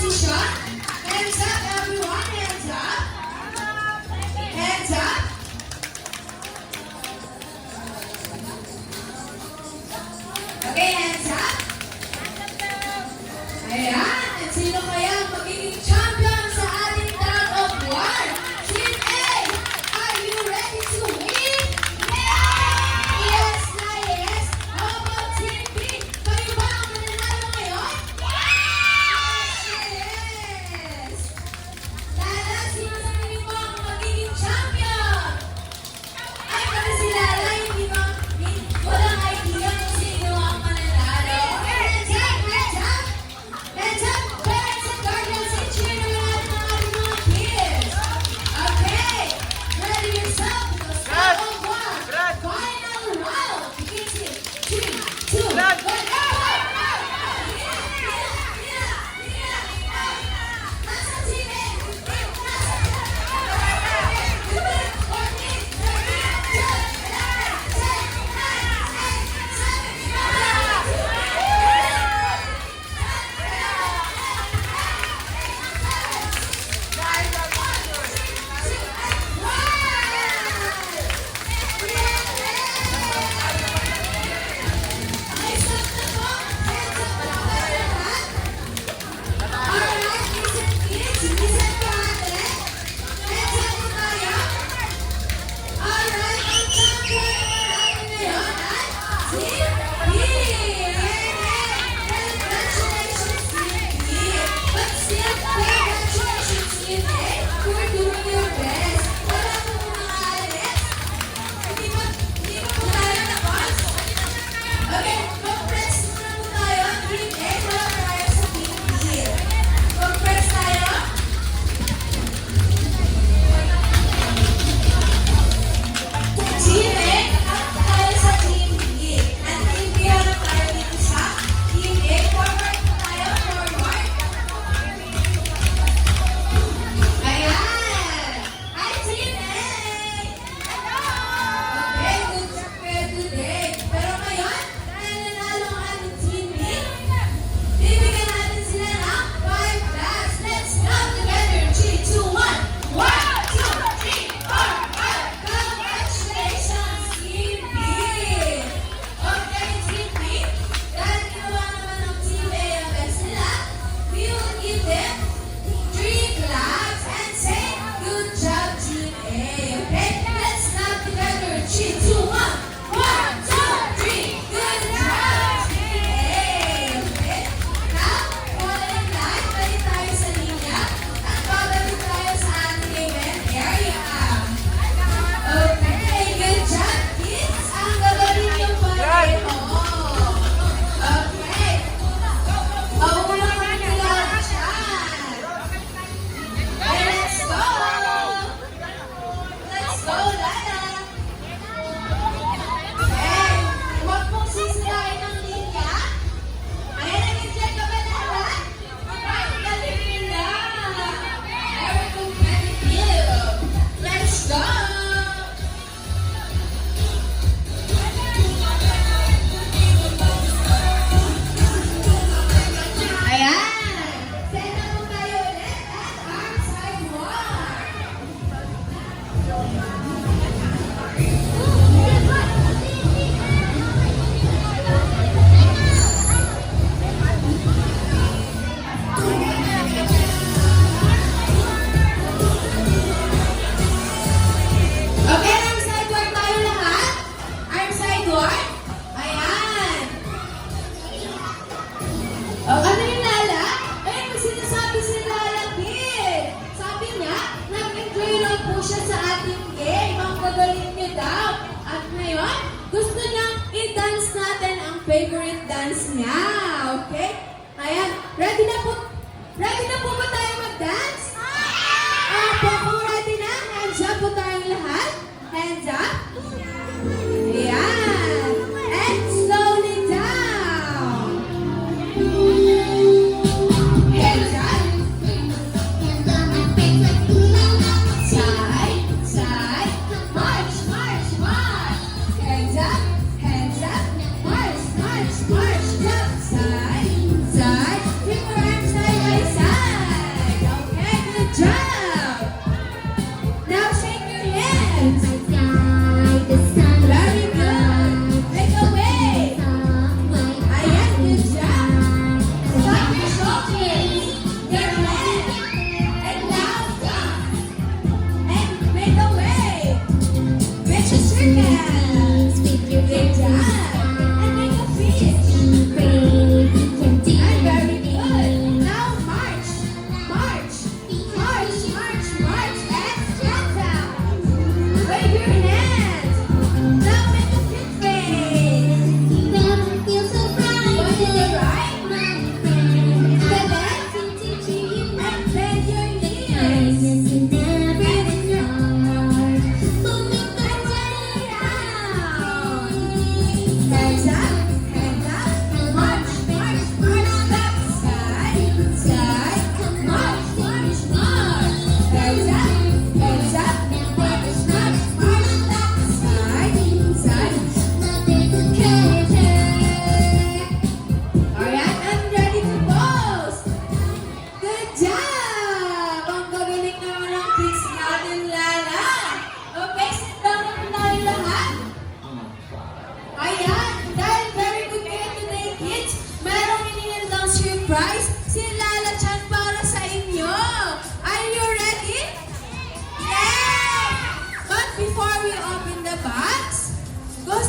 position. Hands up, everyone. Hands up. Hands up. Okay, hands up. Ayan. At sino kaya ang magiging champion sa ating tug of war? Team A, are you ready to win? Yes na yes. How about Team B? Kayo ba ang mananalo ngayon? Yes! Lala, sino sa tingin mo ang magiging champion? Ay, para si Lala, hindi ba? Walang idea kung sino ang mananalo. Hands up, hands up! Hands up, parents and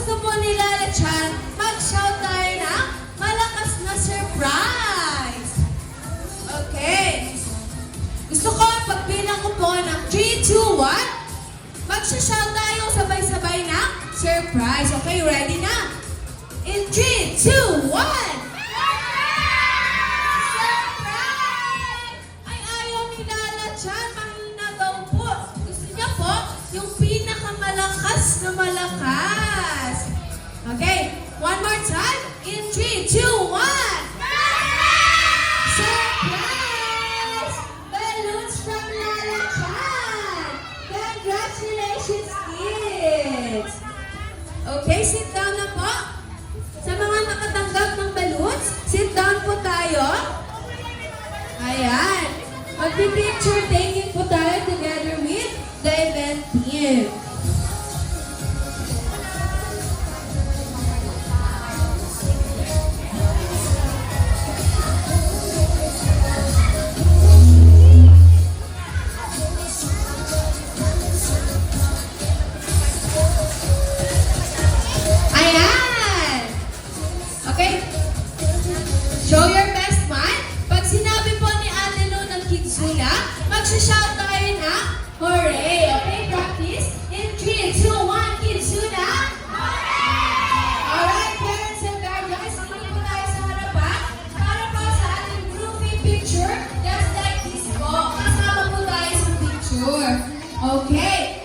gusto po ni Lala Chan, mag-shout tayo ng malakas na surprise. Okay. Gusto ko, pagbilang ko po ng 3, 2, 1, magsha-shout tayo sabay-sabay ng surprise. Okay, ready na? In 3, 2, 1! Surprise! Ay, ayaw ni Lala Chan. Mahina daw po. Gusto niya po yung pinakamalakas na malakas. Okay, one more time. In 3, 2, 1! Surprise! Balloons from Lala Chan! Congratulations, kids! Okay, sit down na po. Sa mga nakatanggap ng balloons, sit down po tayo. Ayan. Magpipicture taking po tayo together with the event team. Ayan! Okay? Show your best smile. Pag sinabi po ni Ate Lu ng Kidsula, magsha-shout tayo na hooray! Okay, practice? In 3, 2, 1, Kidsula! Alright, parents and guardians, hindi po tayo sa harapan para po sa ating grouping picture just like this po. Kasama po tayo sa picture. Okay.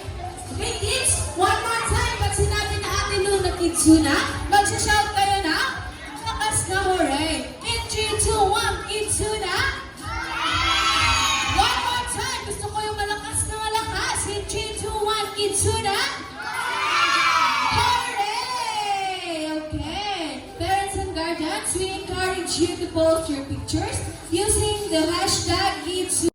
Okay, kids, one more time. Pag sinabi na Ate Lu ng Kidsula, magsha-shout kayo na malakas na hooray! In 3, 2, 1, Kidsula! One more time. Gusto ko yung malakas na malakas. In 3, 2, 1, Kidsuna! Hooray! Okay. Parents and guardians, we encourage you to post your pictures using the hashtag Kidsuna.